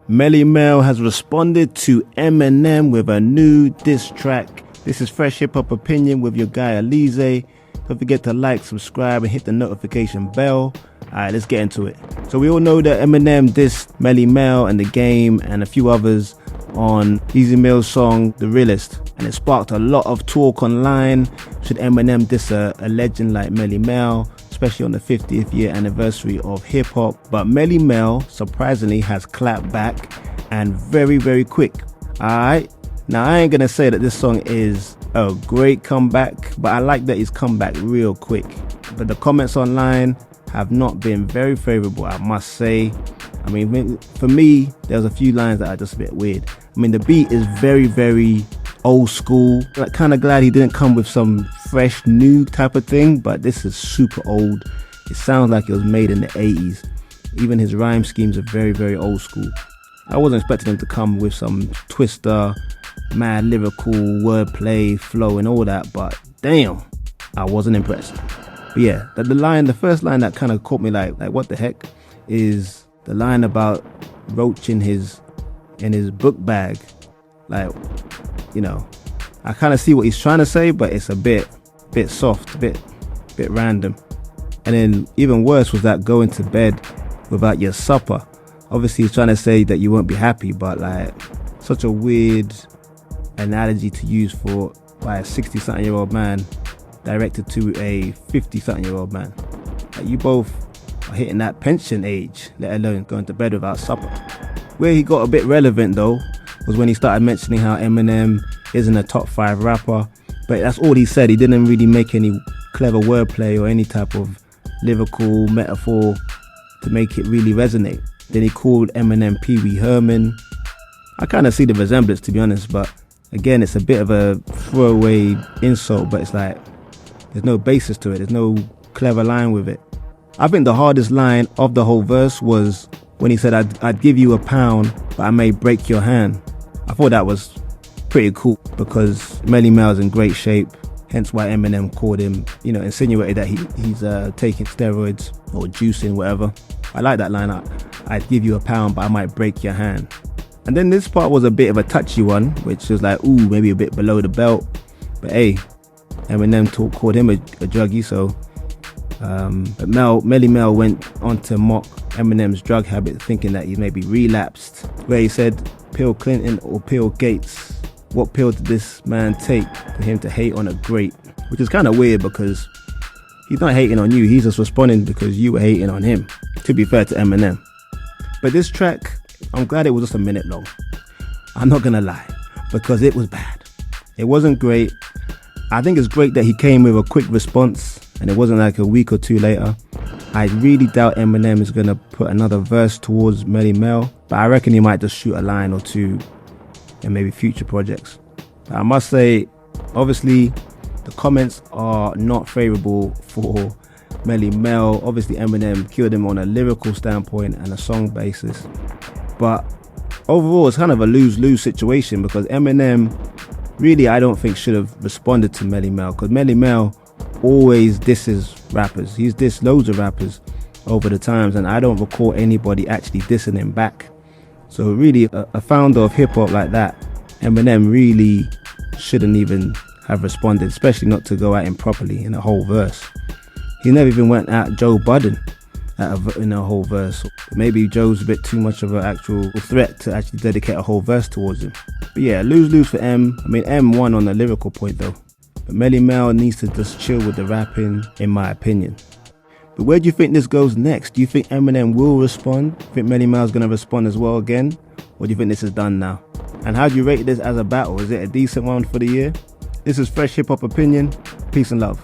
Melle Mel has responded to Eminem with a new diss track. This is Fresh Hip Hop Opinion with your guy Oleezeh. Don't forget to like, subscribe, and hit the notification bell. Alright, let's get into it. So we all know that Eminem dissed Melle Mel and The Game and a few others on Easy Mill's song The Realest, and it sparked a lot of talk online. Should Eminem diss a legend like Melle Mel, especially on the 50th year anniversary of hip-hop? But Melle Mel surprisingly has clapped back, and very quick. Alright, now I ain't gonna say that this song is a great comeback, but I like that he's come back real quick. But the comments online have not been very favorable, I must say. I mean, for me, there's a few lines that are just a bit weird. I mean, the beat is very old school. Like, kind of glad he didn't come with some fresh new type of thing, but this is super old. It sounds like it was made in the 80s. Even his rhyme schemes are very old school. I wasn't expecting him to come with some twister, mad lyrical wordplay, flow and all that, but damn, I wasn't impressed. But yeah, the first line that kind of caught me like what the heck is the line about Roach in his book bag. Like, you know, I kind of see what he's trying to say, but it's a bit soft, a bit random. And then even worse was that going to bed without your supper. Obviously he's trying to say that you won't be happy, but like, such a weird analogy to use by a 60-something-year-old man directed to a 50-something-year-old man. Like, you both are hitting that pension age, let alone going to bed without supper. Where he got a bit relevant though was when he started mentioning how Eminem isn't a top 5 rapper, but that's all he said. He didn't really make any clever wordplay or any type of lyrical metaphor to make it really resonate. Then he called Eminem Pee Wee Herman. I kind of see the resemblance, to be honest, but again, it's a bit of a throwaway insult, but it's like there's no basis to it. There's no clever line with it. I think the hardest line of the whole verse was when he said, I'd give you £1, but I may break your hand. I thought that was pretty cool because Melle Mel's in great shape, hence why Eminem called him, insinuated that he's taking steroids or juicing, whatever. I like that line. I'd give you £1, but I might break your hand. And then this part was a bit of a touchy one, which was like, ooh, maybe a bit below the belt. But hey, Eminem called him a druggie, so but Melle Mel went on to mock Eminem's drug habit, thinking that he maybe relapsed, where he said, pill Clinton or pill Gates, what pill did this man take for him to hate on a great? Which is kind of weird because he's not hating on you, he's just responding because you were hating on him, to be fair to Eminem. But this track, I'm glad it was just a minute long. I'm not gonna lie, because it was bad. It wasn't great. I think it's great that he came with a quick response and it wasn't like a week or two later. I really doubt Eminem is gonna put another verse towards Melle Mel, but I reckon he might just shoot a line or two in maybe future projects. But I must say, obviously, the comments are not favorable for Melle Mel. Obviously, Eminem killed him on a lyrical standpoint and a song basis. But overall, it's kind of a lose-lose situation because Eminem really, I don't think, should have responded to Melle Mel, because Melle Mel always disses rappers. He's dissed loads of rappers over the times, and I don't recall anybody actually dissing him back. So really, a founder of hip-hop like that, Eminem, really shouldn't even have responded, especially not to go at him properly in a whole verse. He never even went at Joe Budden in a whole verse. Maybe Joe's a bit too much of an actual threat to actually dedicate a whole verse towards him. But yeah, lose for M. I mean, M won on the lyrical point though. But Melle Mel needs to just chill with the rapping, in my opinion. But where do you think this goes next? Do you think Eminem will respond? Do you think Melle Mel's gonna respond as well again? Or do you think this is done now? And how do you rate this as a battle? Is it a decent one for the year? This is Fresh Hip Hop Opinion. Peace and love.